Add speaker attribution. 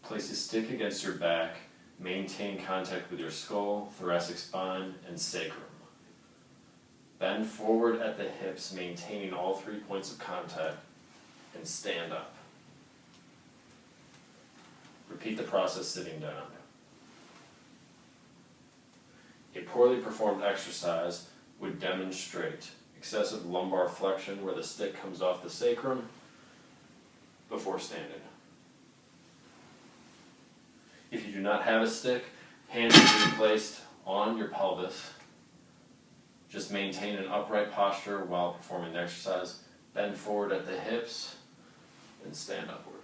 Speaker 1: Place a stick against your back. Maintain contact with your skull, thoracic spine, and sacrum. Bend forward at the hips, maintaining all 3 points of contact, and stand up. Repeat the process sitting down. A poorly performed exercise would demonstrate excessive lumbar flexion where the stick comes off the sacrum before standing. If you do not have a stick, hands will be placed on your pelvis. Just maintain an upright posture while performing the exercise. Bend forward at the hips and stand upward.